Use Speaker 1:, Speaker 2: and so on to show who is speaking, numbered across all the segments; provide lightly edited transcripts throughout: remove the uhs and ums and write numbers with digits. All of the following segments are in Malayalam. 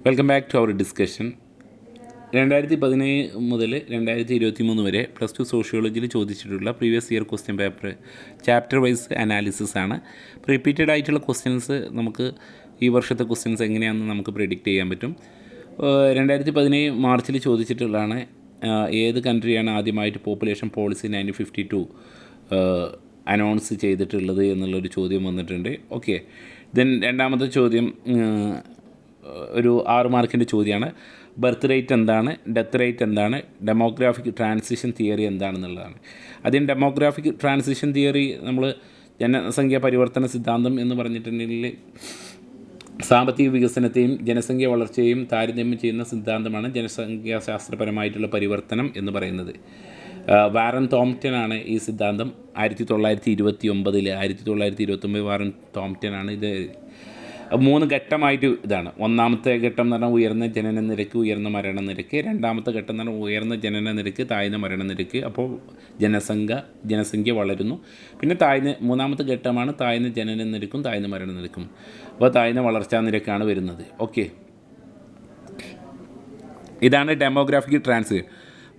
Speaker 1: Welcome back to our discussion. 2017 മുതൽ 2023 വരെ പ്ലസ് ടു സോഷ്യോളജിയിൽ ചോദിച്ചിട്ടുള്ള previous year question paper chapter wise analysis ആണ്. റിപ്പീറ്റഡ് ആയിട്ടുള്ള ക്വസ്റ്റ്യൻസ് നമുക്ക് ഈ വർഷത്തെ ക്വസ്റ്റ്യൻസ് എങ്ങനെയാണെന്ന് നമുക്ക് പ്രെഡിക്റ്റ് ചെയ്യാൻ പറ്റും. 2017 മാർച്ചിൽ ചോദിച്ചിട്ടുള്ളതാണ് ഏത് കൺട്രിയാണ് ആദ്യമായിട്ട് പോപ്പുലേഷൻ പോളിസി 1952 അനൗൺസ് ചെയ്തിട്ടുള്ളത് എന്നുള്ളൊരു ചോദ്യം വന്നിട്ടുണ്ട്. ഓക്കെ, ദെൻ രണ്ടാമത്തെ ചോദ്യം ഒരു 6 മാർക്കിൻ്റെ ചോദ്യമാണ്. ബർത്ത് റേറ്റ് എന്താണ്, ഡെത്ത് റേറ്റ് എന്താണ്, ഡെമോഗ്രാഫിക് ട്രാൻസിഷൻ തിയറി എന്താണെന്നുള്ളതാണ്. അതിന് ഡെമോഗ്രാഫിക് ട്രാൻസിഷൻ തിയറി നമ്മൾ ജനസംഖ്യാ പരിവർത്തന സിദ്ധാന്തം എന്ന് പറഞ്ഞിട്ടുണ്ടെങ്കിൽ സാമ്പത്തിക വികസനത്തെയും ജനസംഖ്യ വളർച്ചയെയും താരതമ്യം ചെയ്യുന്ന സിദ്ധാന്തമാണ് ജനസംഖ്യാശാസ്ത്രപരമായിട്ടുള്ള പരിവർത്തനം എന്ന് പറയുന്നത്. വാറൻ തോംപ്റ്റനാണ് ഈ സിദ്ധാന്തം 1929 വാറൻ തോംപ്റ്റനാണ് ഇത് 3 ഘട്ടമായിട്ട് ഇതാണ്. ഒന്നാമത്തെ ഘട്ടം എന്ന് പറഞ്ഞാൽ ഉയർന്ന ജനന നിരക്ക്, ഉയർന്ന മരണനിരക്ക്. രണ്ടാമത്തെ ഘട്ടം എന്ന് പറഞ്ഞാൽ ഉയർന്ന ജനന നിരക്ക്, താഴ്ന്ന മരണനിരക്ക്. അപ്പോൾ ജനസംഖ്യ വളരുന്നു. പിന്നെ മൂന്നാമത്തെ ഘട്ടമാണ് താഴ്ന്ന ജനന നിരക്കും താഴ്ന്ന മരണനിരക്കും. അപ്പോൾ താഴ്ന്ന വളർച്ചാ നിരക്കാണ് വരുന്നത്. ഓക്കെ, ഇതാണ് ഡെമോഗ്രാഫിക് ട്രാൻസ്.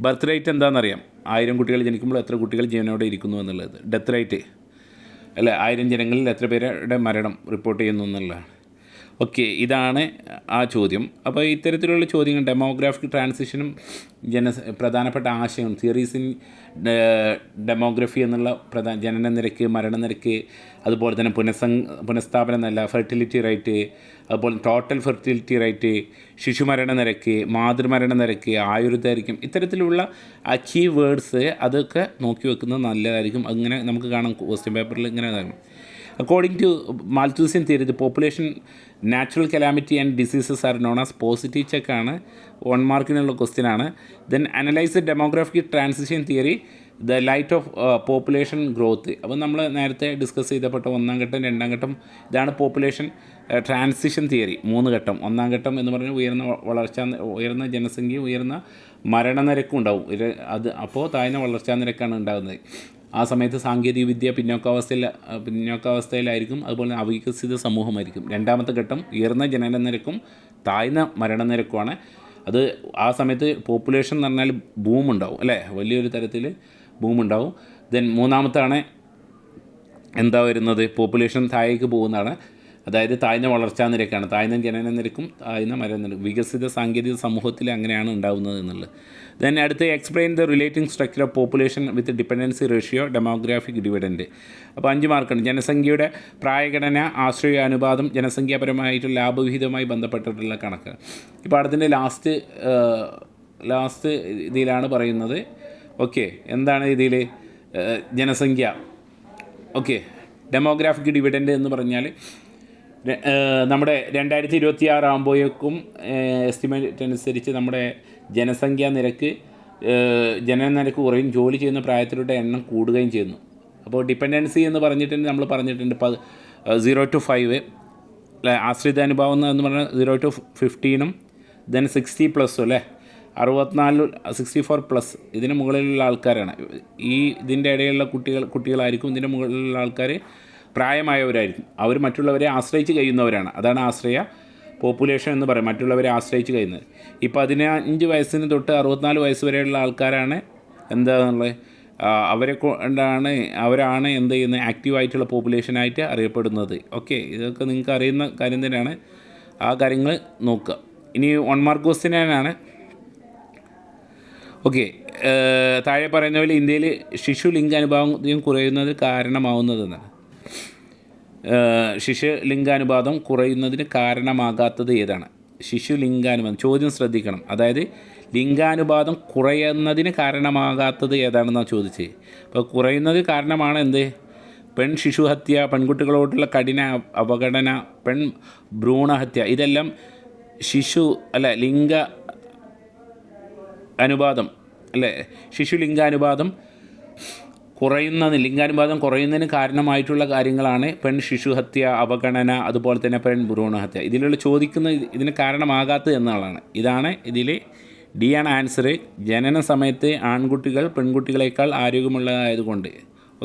Speaker 1: ബർത്ത് റേറ്റ് എന്താണെന്നറിയാം. 1000 കുട്ടികൾ ജനിക്കുമ്പോൾ എത്ര കുട്ടികൾ ജീവനോടെ ഇരിക്കുന്നു എന്നുള്ളത്. ഡെത്ത് റേറ്റ് അല്ല, 1000 ജനങ്ങളിൽ എത്ര പേരുടെ മരണം റിപ്പോർട്ട് ചെയ്യുന്നു എന്നുള്ളതാണ്. ഓക്കെ, ഇതാണ് ആ ചോദ്യം. അപ്പോൾ ഇത്തരത്തിലുള്ള ചോദ്യങ്ങൾ ഡെമോഗ്രാഫിക് ട്രാൻസിഷനും പ്രധാനപ്പെട്ട ആശയം തിയറീസ് ഇൻ ഡെമോഗ്രഫി എന്നുള്ള ജനന നിരക്ക്, മരണനിരക്ക്, അതുപോലെ തന്നെ പുനഃസ്ഥാപന നില, ഫെർട്ടിലിറ്റി റേറ്റ്, അതുപോലെ ടോട്ടൽ ഫെർട്ടിലിറ്റി റേറ്റ്, ശിശുമരണ നിരക്ക്, മാതൃമരണ നിരക്ക്, ആയുർദൈർഘ്യം, ഇത്തരത്തിലുള്ള കീ വേർഡ്സ് അതൊക്കെ നോക്കി വെക്കുന്നത് നല്ലതായിരിക്കും. അങ്ങനെ നമുക്ക് കാണാം ക്വസ്റ്റ്യൻ പേപ്പറിൽ ഇങ്ങനെ ഇതാണ്. According to Malthusian theory, the population natural calamity and diseases are known as positive check ആണ്. 1 മാർക്കിനുള്ള ക്വസ്റ്റ്യൻ ആണ്. Then analyse the demographic transition theory the light of population growth. അപ്പോൾ നമ്മൾ നേരത്തെ ഡിസ്കസ് ചെയ്തപ്പെട്ട 1ാം ഘട്ടം 2ാം ഘട്ടം ഇതാണ് പോപ്പുലേഷൻ ട്രാൻസിഷൻ തിയറി. 3 ഘട്ടം. 1ാം ഘട്ടം എന്ന് പറഞ്ഞാൽ ഉയർന്ന ജനസംഖ്യ, ഉയർന്ന മരണനിരക്കും ഉണ്ടാവും. അപ്പോൾ താഴ്ന്ന വളർച്ചാ നിരക്കാണ് ഉണ്ടാകുന്നത്. ആ സമയത്ത് സാങ്കേതിക വിദ്യ പിന്നോക്കാവസ്ഥയിലായിരിക്കും. അതുപോലെ അവികസിത സമൂഹമായിരിക്കും. 2ാമത്തെ ഘട്ടം ഉയർന്ന ജനന നിരക്കും താഴ്ന്ന മരണനിരക്കുമാണ്. അത് ആ സമയത്ത് പോപ്പുലേഷൻ എന്ന് പറഞ്ഞാൽ ബൂം ഉണ്ടാവും അല്ലേ, വലിയൊരു തരത്തിൽ ബൂം ഉണ്ടാവും. ദെൻ 3ാമത്താണ് എന്താ വരുന്നത്, പോപ്പുലേഷൻ താഴേക്ക് പോകുന്നതാണ്. അതായത് താഴ്ന്ന വളർച്ചാ നിരക്കാണ്, താഴ്ന്ന ജനന നിരക്കും താഴ്ന്ന മരണനിരക്കും. വികസിത സാങ്കേതിക സമൂഹത്തിൽ അങ്ങനെയാണ് ഉണ്ടാകുന്നത് എന്നുള്ളത്. ദെൻ അടുത്ത് explain the relating structure of population with dependency ratio demographic dividend. അപ്പോൾ 5 മാർക്കാണ്. ജനസംഖ്യയുടെ പ്രായഘടന, ആശ്രയ അനുപാതം, ജനസംഖ്യാപരമായിട്ടുള്ള ലാഭവിഹിതവുമായി ബന്ധപ്പെട്ടിട്ടുള്ള കണക്ക്. ഈ പാഠത്തിൻ്റെ ലാസ്റ്റ് ഇതിലാണ് പറയുന്നത്. ഓക്കെ, എന്താണ് ഇതിൽ ജനസംഖ്യ? ഓക്കെ, ഡെമോഗ്രാഫിക് ഡിവിഡൻറ്റ് എന്ന് പറഞ്ഞാൽ നമ്മുടെ 2026 ആകുമ്പോഴേക്കും എസ്റ്റിമേറ്റ് അനുസരിച്ച് നമ്മുടെ ജനസംഖ്യാ നിരക്ക്, ജനന നിരക്ക് കുറയും, ജോലി ചെയ്യുന്ന പ്രായത്തിലുള്ള എണ്ണം കൂടുകയും ചെയ്യുന്നു. അപ്പോൾ ഡിപ്പെൻഡൻസി എന്ന് നമ്മൾ പറഞ്ഞിട്ടുണ്ട് 0 to 5 അല്ലേ. ആശ്രിതാനുഭാവം എന്ന് പറഞ്ഞാൽ 0 to 15 ദെൻ 60+ അല്ലേ, 64+ ഇതിന് മുകളിലുള്ള ആൾക്കാരാണ്. ഇതിൻ്റെ ഇടയിലുള്ള കുട്ടികളായിരിക്കും. ഇതിൻ്റെ മുകളിലുള്ള ആൾക്കാർ പ്രായമായവരായിരിക്കും. അവർ മറ്റുള്ളവരെ ആശ്രയിച്ച് കഴിയുന്നവരാണ്. അതാണ് ആശ്രയ പോപ്പുലേഷൻ എന്ന് പറയും, മറ്റുള്ളവരെ ആശ്രയിച്ച് കഴിയുന്നത്. ഈ 15 വയസ്സിന് തൊട്ട് 64 വയസ്സ് വരെയുള്ള ആൾക്കാരാണ് എന്താണെന്നുള്ളത്. അവരാണ് എന്ത് ചെയ്യുന്നത്, ആക്റ്റീവായിട്ടുള്ള പോപ്പുലേഷനായിട്ട് അറിയപ്പെടുന്നത്. ഓക്കെ, ഇതൊക്കെ നിങ്ങൾക്ക് അറിയുന്ന കാര്യം തന്നെയാണ്. ആ കാര്യങ്ങൾ നോക്കുക. ഇനി 1 മാർക്ക് ക്വസ്റ്റ്യനാണ്. ഓക്കെ, താഴെ പറയുന്ന പോലെ ഇന്ത്യയിൽ ശിശു ലിംഗാനുപാതം കുറയുന്നതിന് കാരണമാവുന്നതെന്നാണ്. ശിശു ലിംഗാനുപാതം കുറയുന്നതിന് കാരണമാകാത്തത് ഏതാണ്? ശിശു ലിംഗാനുപാതം, ചോദ്യം ശ്രദ്ധിക്കണം. അതായത് ലിംഗാനുപാതം കുറയുന്നതിന് കാരണമാകാത്തത് ഏതാണെന്നാണ് ചോദിച്ചത്. അപ്പോൾ കുറയുന്നത് കാരണമാണ് എന്ത്? ശിശുഹത്യ, പെൺകുട്ടികളോടുള്ള കഠിന അവഗണന, ഭ്രൂണഹത്യ, ഇതെല്ലാം ലിംഗ അനുപാതം അല്ലേ, ശിശു ലിംഗാനുപാതം കുറയുന്നതിന് കാരണമായിട്ടുള്ള കാര്യങ്ങളാണ് ശിശുഹത്യ, അവഗണന, അതുപോലെ തന്നെ ഭ്രൂണഹത്യ. ഇതിലുള്ള ഇതിന് കാരണമാകാത്തത് എന്നുള്ളതാണ്. ഇതാണ് ഇതിൽ ഡി ആണ് ആൻസർ. ജനന സമയത്ത് ആൺകുട്ടികൾ പെൺകുട്ടികളെക്കാൾ ആരോഗ്യമുള്ളതായതുകൊണ്ട്.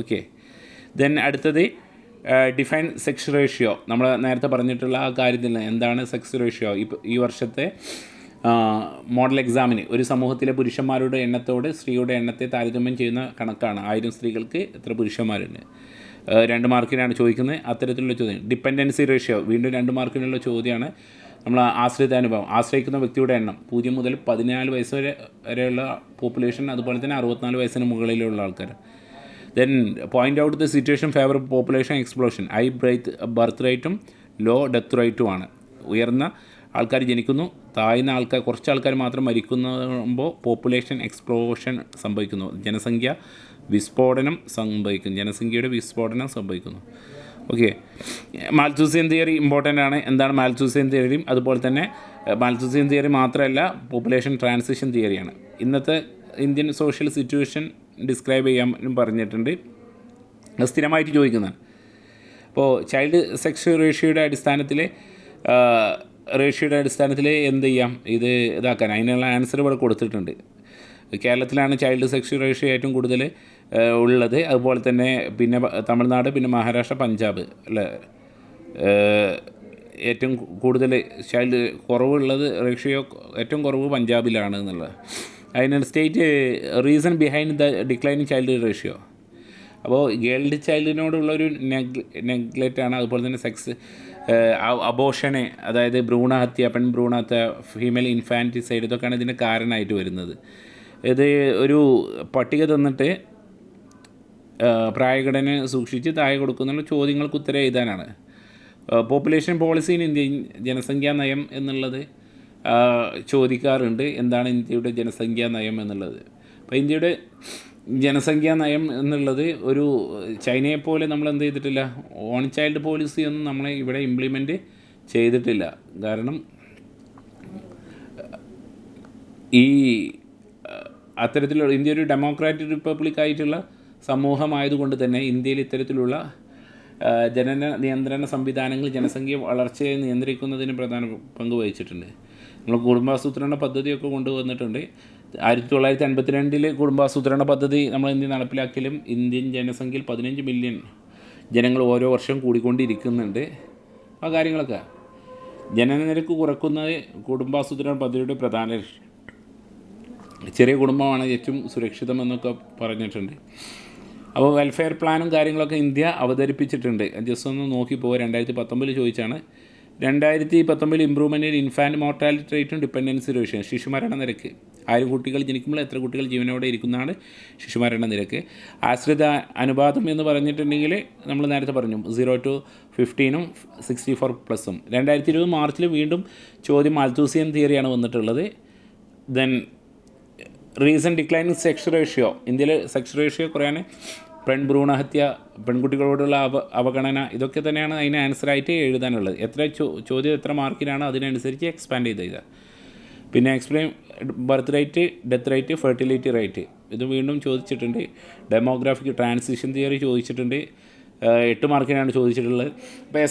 Speaker 1: ഓക്കെ, ദെൻ അടുത്തത് ഡിഫൈൻ സെക്സ് റേഷ്യോ, നമ്മൾ നേരത്തെ പറഞ്ഞിട്ടുള്ള ആ കാര്യത്തിൽ എന്താണ് സെക്സ് റേഷ്യോ. ഇപ്പോൾ ഈ വർഷത്തെ മോഡൽ എക്സാമിന് ഒരു സമൂഹത്തിലെ പുരുഷന്മാരുടെ എണ്ണത്തോട് സ്ത്രീയുടെ എണ്ണത്തെ താരതമ്യം ചെയ്യുന്ന കണക്കാണ്. 1000 സ്ത്രീകൾക്ക് എത്ര പുരുഷന്മാരുണ്ട്. 2 മാർക്കിനാണ് ചോദിക്കുന്നത്. അത്തരത്തിലുള്ള ചോദ്യം. ഡിപ്പെൻഡൻസി റേഷ്യോ വീണ്ടും 2 മാർക്കിനുള്ള ചോദ്യമാണ്. നമ്മൾ ആശ്രിതാനുഭവം, ആശ്രയിക്കുന്ന വ്യക്തിയുടെ എണ്ണം 0 മുതൽ 14 വയസ്സ് വരെയുള്ള പോപ്പുലേഷൻ, അതുപോലെ തന്നെ 64 വയസ്സിന് മുകളിലുള്ള ആൾക്കാർ. Then point out the situation favour population explosion. High birth റേറ്റും ലോ ഡെത്ത് റേറ്റുമാണ്. ഉയർന്ന ആൾക്കാർ ജനിക്കുന്നു, താഴ്ന്ന ആൾക്കാർ, കുറച്ച് ആൾക്കാർ മാത്രം മരിക്കുമ്പോൾ പോപ്പുലേഷൻ എക്സ്പ്ലോഷൻ സംഭവിക്കുന്നു. ജനസംഖ്യയുടെ വിസ്ഫോടനം സംഭവിക്കുന്നു. ഓക്കെ, മാൽത്തൂസിയൻ തിയറി ഇമ്പോർട്ടൻ്റ് ആണ്. എന്താണ് മാൽത്തൂസിയൻ തിയറിയും അതുപോലെ തന്നെ മാൽത്തൂസിയൻ തിയറി മാത്രമല്ല, പോപ്പുലേഷൻ ട്രാൻസിഷൻ തിയറിയാണ്. ഇന്നത്തെ ഇന്ത്യൻ സോഷ്യൽ സിറ്റുവേഷൻ ഡിസ്ക്രൈബ് ചെയ്യാനും പറഞ്ഞിട്ടുണ്ട്, സ്ഥിരമായിട്ട് ചോദിക്കുന്നതാണ്. അപ്പോൾ ചൈൽഡ് സെക്സ് റേഷ്യോയുടെ അടിസ്ഥാനത്തിൽ എന്ത് ചെയ്യാം, ഇത് ഇതാക്കാൻ അതിനുള്ള ആൻസർ ഇവിടെ കൊടുത്തിട്ടുണ്ട്. കേരളത്തിലാണ് ചൈൽഡ് സെക്സ് റേഷ്യോ ഏറ്റവും കൂടുതൽ ഉള്ളത്. അതുപോലെ തന്നെ പിന്നെ തമിഴ്നാട്, പിന്നെ മഹാരാഷ്ട്ര, പഞ്ചാബ് അല്ലേ ഏറ്റവും കൂടുതൽ ചൈൽഡ് കുറവുള്ളത്. റേഷ്യോ ഏറ്റവും കുറവ് പഞ്ചാബിലാണ് എന്നുള്ളത്. അതിന് state reason behind the declining child ratio. അപ്പോൾ ഗേൾഡ് ചൈൽഡിനോടുള്ളൊരു നെഗ്ലെക്റ്റാണ്. അതുപോലെ തന്നെ സെക്സ് അബോഷനെ, അതായത് ഭ്രൂണഹത്യ, പെൺഭ്രൂണഹത്യ, ഫീമെയിൽ ഇൻഫാൻറ്റിസൈഡ്, ഇതൊക്കെയാണ് ഇതിൻ്റെ കാരണമായിട്ട് വരുന്നത്. ഇത് ഒരു പട്ടിക തന്നിട്ട് പ്രായഘടന സൂക്ഷിച്ച് താഴെ കൊടുക്കുന്ന ചോദ്യങ്ങൾക്ക് ഉത്തരം എഴുതാനാണ്. പോപ്പുലേഷൻ പോളിസി ഇൻ ഇന്ത്യ, ജനസംഖ്യാ നയം എന്നുള്ളത് ചോദിക്കാറുണ്ട്. എന്താണ് ഇന്ത്യയുടെ ജനസംഖ്യാ നയം എന്നുള്ളത്. അപ്പോൾ ഇന്ത്യയുടെ ജനസംഖ്യാ നയം എന്നുള്ളത് ഒരു ചൈനയെപ്പോലെ നമ്മൾ എന്ത് ചെയ്തിട്ടില്ല, ഓൺ ചൈൽഡ് പോളിസി ഒന്നും നമ്മളെ ഇവിടെ ഇംപ്ലിമെൻറ്റ് ചെയ്തിട്ടില്ല. കാരണം ഈ അത്തരത്തിലുള്ള ഇന്ത്യ ഒരു ഡെമോക്രാറ്റിക് റിപ്പബ്ലിക് ആയിട്ടുള്ള സമൂഹമായതുകൊണ്ട് തന്നെ ഇന്ത്യയിൽ ഇത്തരത്തിലുള്ള ജനന നിയന്ത്രണ സംവിധാനങ്ങൾ ജനസംഖ്യ വളർച്ചയെ നിയന്ത്രിക്കുന്നതിന് പ്രധാന പങ്ക് വഹിച്ചിട്ടുണ്ട്. നമ്മൾ കുടുംബാസൂത്രണ പദ്ധതിയൊക്കെ കൊണ്ടുവന്നിട്ടുണ്ട്. 1952 കുടുംബാസൂത്രണ പദ്ധതി നമ്മൾ ഇന്ത്യ നടപ്പിലാക്കിയാലും ഇന്ത്യൻ ജനസംഖ്യയിൽ 15 മില്യൺ ജനങ്ങൾ ഓരോ വർഷം കൂടിക്കൊണ്ടിരിക്കുന്നുണ്ട്. ആ കാര്യങ്ങളൊക്കെ ജനനനിരക്ക് കുറക്കുന്നത് കുടുംബാസൂത്രണ പദ്ധതിയുടെ പ്രധാന ലക്ഷ്യം. ചെറിയ കുടുംബമാണ് ഏറ്റവും സുരക്ഷിതമെന്നൊക്കെ പറഞ്ഞിട്ടുണ്ട്. അപ്പോൾ വെൽഫെയർ പ്ലാനും കാര്യങ്ങളൊക്കെ ഇന്ത്യ അവതരിപ്പിച്ചിട്ടുണ്ട്. ജസ്റ്റ് ഒന്ന് നോക്കിപ്പോൾ 2019 ചോദിച്ചാണ്. 2019 ഇംപ്രൂവ്മെൻറ്റ് ഇൻഫാൻറ്റ് മോർട്ടാലിറ്റി റേറ്റും ഡിപ്പെൻഡൻസി റേഷ്യോ, ശിശുമരണ നിരക്ക്. 1000 കുട്ടികൾ ജനിക്കുമ്പോൾ എത്ര കുട്ടികൾ ജീവനോടെ ഇരിക്കുന്നതാണ് ശിശുമരണ നിരക്ക്. ആശ്രിത അനുപാതം എന്ന് പറഞ്ഞിട്ടുണ്ടെങ്കിൽ നമ്മൾ നേരത്തെ പറഞ്ഞു 0 to 15 64+. 2020 മാർച്ചിൽ വീണ്ടും ചോദ്യം മാൽത്തൂസിയൻ തിയറിയാണ് വന്നിട്ടുള്ളത്. Then reason declining sex ratio. ഇന്ത്യയിൽ സെക്സ് റേഷ്യോ കുറയാൻ പെൺഭ്രൂണഹത്യ, പെൺകുട്ടികളോടുള്ള അവഗണന, ഇതൊക്കെ തന്നെയാണ് അതിന് ആൻസറായിട്ട് എഴുതാനുള്ളത്. ചോദ്യം എത്ര മാർക്കിനാണ് അതിനനുസരിച്ച് എക്സ്പാൻഡ് ചെയ്ത്. പിന്നെ explain birth rate, death rate, fertility rate, ഇത് വീണ്ടും ചോദിച്ചിട്ടുണ്ട്. ഡെമോഗ്രാഫിക് ട്രാൻസിഷൻ തിയറി ചോദിച്ചിട്ടുണ്ട്. 8 മാർക്കിനാണ് ചോദിച്ചിട്ടുള്ളത്. അപ്പോൾ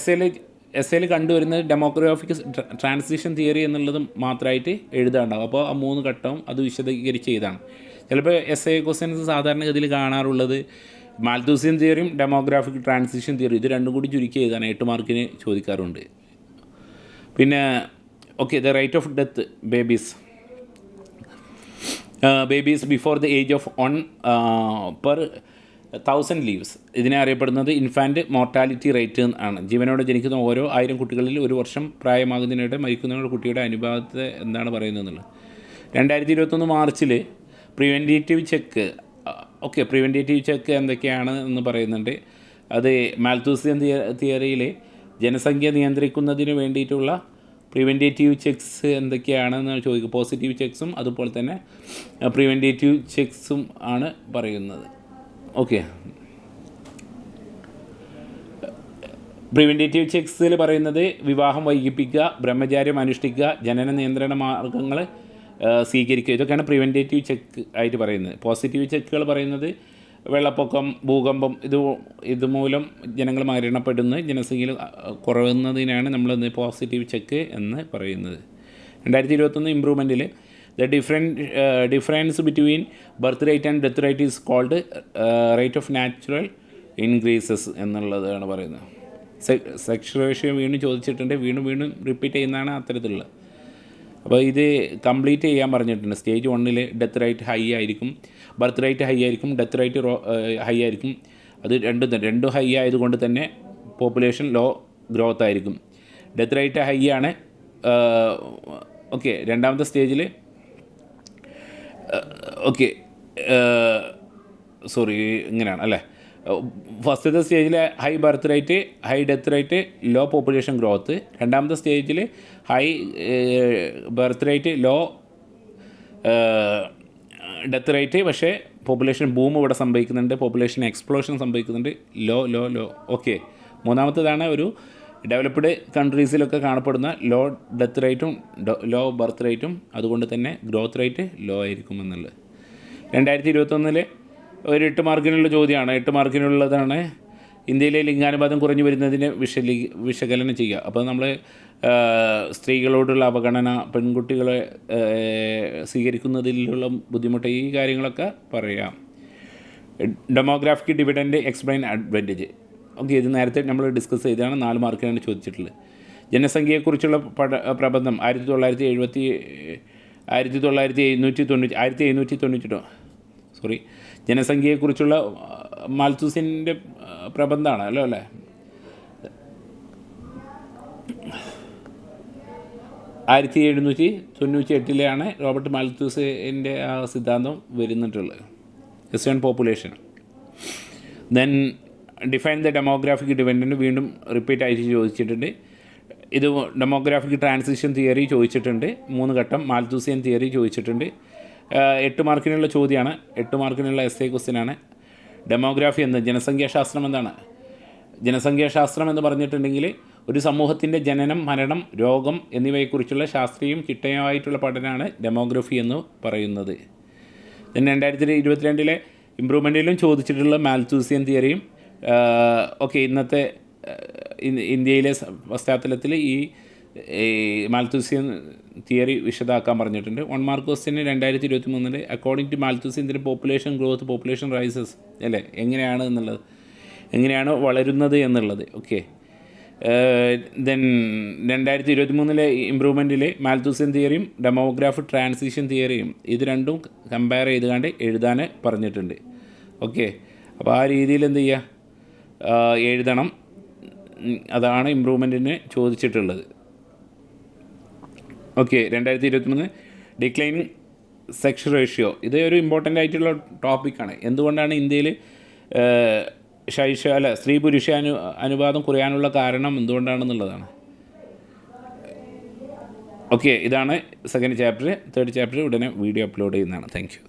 Speaker 1: എസ് എയിൽ കണ്ടുവരുന്നത് ഡെമോഗ്രാഫിക് ട്രാൻസിഷൻ തിയറി എന്നുള്ളത് മാത്രമായിട്ട് എഴുതാണ്ടാവും. അപ്പോൾ ആ 3 ഘട്ടവും അത് വിശദീകരിച്ച് ചെയ്താണ്. ചിലപ്പോൾ എസ് എ ക്വസ്റ്റ്യൻസ് സാധാരണഗതിയിൽ കാണാറുള്ളത് മാൽത്തൂസിയൻ തിയറിയും ഡെമോഗ്രാഫിക് ട്രാൻസിഷൻ തിയറി, ഇത് രണ്ടും കൂടി ചുരുക്കി എഴുതാൻ 8 മാർക്കിന് ചോദിക്കാറുണ്ട്. പിന്നെ the rate of death babies before the age of 1 per 1000 leaves. ഇതിനെ അറിയപ്പെടുന്നത് ഇൻഫാൻറ്റ് മോർട്ടാലിറ്റി റേറ്റ് ആണ്. ജീവനോടെ ജനിക്കുന്ന ഓരോ 1000 കുട്ടികളിൽ 1 വർഷം പ്രായമാകുന്നതിനിടെ മരിക്കുന്ന കുട്ടിയുടെ അനുപാതത്തെ എന്താണ് പറയുന്നത് എന്നുള്ളത്. 2021 മാർച്ചിൽ പ്രിവെൻറ്റേറ്റീവ് ചെക്ക് എന്തൊക്കെയാണ് എന്ന് പറയുന്നുണ്ട്. അത് മാൽത്തൂസിയൻ തിയറിയിൽ ജനസംഖ്യ നിയന്ത്രിക്കുന്നതിന് വേണ്ടിയിട്ടുള്ള പ്രിവെൻറ്റേറ്റീവ് ചെക്സ് എന്തൊക്കെയാണെന്ന് ചോദിക്കും. പോസിറ്റീവ് ചെക്സും അതുപോലെ തന്നെ പ്രിവെൻറ്റേറ്റീവ് ചെക്സും ആണ് പറയുന്നത്. പ്രിവെൻറ്റേറ്റീവ് ചെക്സിൽ പറയുന്നത് വിവാഹം വൈകിപ്പിക്കുക, ബ്രഹ്മചാര്യം അനുഷ്ഠിക്കുക, ജനന നിയന്ത്രണ മാർഗങ്ങൾ സ്വീകരിക്കുക, ഇതൊക്കെയാണ് പ്രിവെൻറ്റേറ്റീവ് ചെക്ക് ആയിട്ട് പറയുന്നത്. പോസിറ്റീവ് ചെക്കുകൾ പറയുന്നത് വെള്ളപ്പൊക്കം, ഭൂകമ്പം, ഇതുമൂലം ജനങ്ങൾ മരണപ്പെടുന്ന ജനസംഖ്യയിൽ കുറവുന്നതിനാണ് നമ്മൾ പോസിറ്റീവ് ചെക്ക് എന്ന് പറയുന്നത്. 2021 ഇംപ്രൂവ്മെൻറ്റിൽ the difference between birth rate and death rate is called rate of natural increases എന്നുള്ളതാണ് പറയുന്നത്. സെക്സ് റേഷ്യോ വീണ്ടും ചോദിച്ചിട്ടുണ്ട്, വീണ്ടും റിപ്പീറ്റ് ചെയ്യുന്നതാണ് അത്തരത്തിലുള്ളത്. അപ്പോൾ ഇത് കംപ്ലീറ്റ് ചെയ്യാൻ പറഞ്ഞിട്ടുണ്ട്. സ്റ്റേജ് 1 ഡെത്ത് റേറ്റ് ഹൈ ആയിരിക്കും, ബർത്ത് റേറ്റ് ഹൈ ആയിരിക്കും, ഡെത്ത് റേറ്റ് ഹൈ ആയിരിക്കും. അത് രണ്ടും ഹൈ ആയതുകൊണ്ട് തന്നെ പോപ്പുലേഷൻ ലോ ഗ്രോത്ത് ആയിരിക്കും. ഡെത്ത് റേറ്റ് ഹൈ ആണ്. ഓക്കെ, രണ്ടാമത്തെ സ്റ്റേജിൽ ഓക്കെ സോറി ഇങ്ങനെയാണ് അല്ലേ. ഫസ്റ്റത്തെ സ്റ്റേജിൽ high birth rate, high death rate, low population growth. രണ്ടാമത്തെ സ്റ്റേജിൽ high birth rate, low death rate, പക്ഷേ പോപ്പുലേഷൻ ബൂം ഇവിടെ സംഭവിക്കുന്നുണ്ട്, പോപ്പുലേഷൻ എക്സ്പ്ലോഷൻ സംഭവിക്കുന്നുണ്ട്. Low low low okay. മൂന്നാമത്തേതാണ് ഒരു ഡെവലപ്ഡ് കൺട്രീസിലൊക്കെ കാണപ്പെടുന്ന ലോ ഡെത്ത് റേറ്റും ലോ ബർത്ത് റേറ്റും, അതുകൊണ്ട് തന്നെ ഗ്രോത്ത് റേറ്റ് ലോ ആയിരിക്കും എന്നുള്ളത്. 2021 ഒരു 8 മാർക്കിനുള്ള ചോദ്യമാണ്. 8 മാർക്കിനുള്ളതാണ് ഇന്ത്യയിലെ ലിംഗാനുപാതം കുറഞ്ഞു വരുന്നതിന് വിശകലനം ചെയ്യുക. അപ്പോൾ നമ്മൾ സ്ത്രീകളോടുള്ള അവഗണന, പെൺകുട്ടികളെ സ്വീകരിക്കുന്നതിലുള്ള ബുദ്ധിമുട്ട്, ഈ കാര്യങ്ങളൊക്കെ പറയാം. Demographic dividend explain advantage. Okay, ഇത് നേരത്തെ നമ്മൾ ഡിസ്കസ് ചെയ്തതാണ്. 4 മാർക്കിനാണ് ചോദിച്ചിട്ടുള്ളത്. ജനസംഖ്യയെക്കുറിച്ചുള്ള പ്രബന്ധം 1790 ജനസംഖ്യയെക്കുറിച്ചുള്ള മാൽത്തൂസിൻ്റെ പ്രബന്ധമാണ് അല്ലേ. 1798 റോബർട്ട് മാൽത്തൂസിൻ്റെ ആ സിദ്ധാന്തം വരുന്നിട്ടുള്ളത്. Western population. Then define the demographic dependent വീണ്ടും റിപ്പീറ്റ് ആയിട്ട് ചോദിച്ചിട്ടുണ്ട്. ഇത് ഡെമോഗ്രാഫിക് ട്രാൻസിഷൻ തിയറി ചോദിച്ചിട്ടുണ്ട്. 3 ഘട്ടം മാൽത്തൂസിയൻ തിയറി ചോദിച്ചിട്ടുണ്ട്. 8 മാർക്കിനുള്ള ചോദ്യമാണ്. 8 മാർക്കിനുള്ള എസ്സേ ക്വസ്റ്റ്യനാണ്. ഡെമോഗ്രാഫി എന്ന് ജനസംഖ്യാശാസ്ത്രം എന്താണ്? ജനസംഖ്യാശാസ്ത്രം എന്ന് പറഞ്ഞിട്ടുണ്ടെങ്കിൽ ഒരു സമൂഹത്തിൻ്റെ ജനനം, മരണം, രോഗം എന്നിവയെക്കുറിച്ചുള്ള ശാസ്ത്രീയവും ചിട്ടയായിട്ടുള്ള പഠനമാണ് ഡെമോഗ്രഫി എന്ന് പറയുന്നത്. പിന്നെ 2022 ഇമ്പ്രൂവ്മെൻറ്റിലും ചോദിച്ചിട്ടുള്ള മാൽത്തൂസിയൻ തിയറിയും ഓക്കെ ഇന്നത്തെ ഇന്ത്യയിലെ പശ്ചാത്തലത്തിൽ ഈ മാൽത്തൂസിയൻ തിയറി വിശദമാക്കാൻ പറഞ്ഞിട്ടുണ്ട്. 1 mark question 2023 according to Malthusian ഇതിൻ്റെ പോപ്പുലേഷൻ ഗ്രോത്ത്, പോപ്പുലേഷൻ റൈസസ് അല്ലേ, എങ്ങനെയാണ് വളരുന്നത് എന്നുള്ളത്. Okay. Then 2023 ഇമ്പ്രൂവ്മെൻറ്റിൽ Malthusian തിയറിയും demographic transition തിയറിയും ഇത് രണ്ടും കമ്പയർ ചെയ്തുകൊണ്ട് എഴുതാൻ പറഞ്ഞിട്ടുണ്ട്. ഓക്കെ, അപ്പോൾ ആ രീതിയിൽ എന്ത് ചെയ്യുക, എഴുതണം. അതാണ് ഇമ്പ്രൂവ്മെൻറ്റിന് ചോദിച്ചിട്ടുള്ളത്. ഓക്കെ. 2023 ഡിക്ലൈനിങ് സെക്സ് റേഷ്യോ, ഇത് ഒരു ഇമ്പോർട്ടൻ്റ് ആയിട്ടുള്ള ടോപ്പിക്കാണ്. എന്തുകൊണ്ടാണ് ഇന്ത്യയിൽ സ്ത്രീ പുരുഷ അനുപാതം കുറയാനുള്ള കാരണം എന്തുകൊണ്ടാണെന്നുള്ളതാണ്. ഓക്കെ, ഇതാണ് സെക്കൻഡ് ചാപ്റ്റർ. തേർഡ് ചാപ്റ്റർ ഉടനെ വീഡിയോ അപ്ലോഡ് ചെയ്യുന്നതാണ്. Thank you.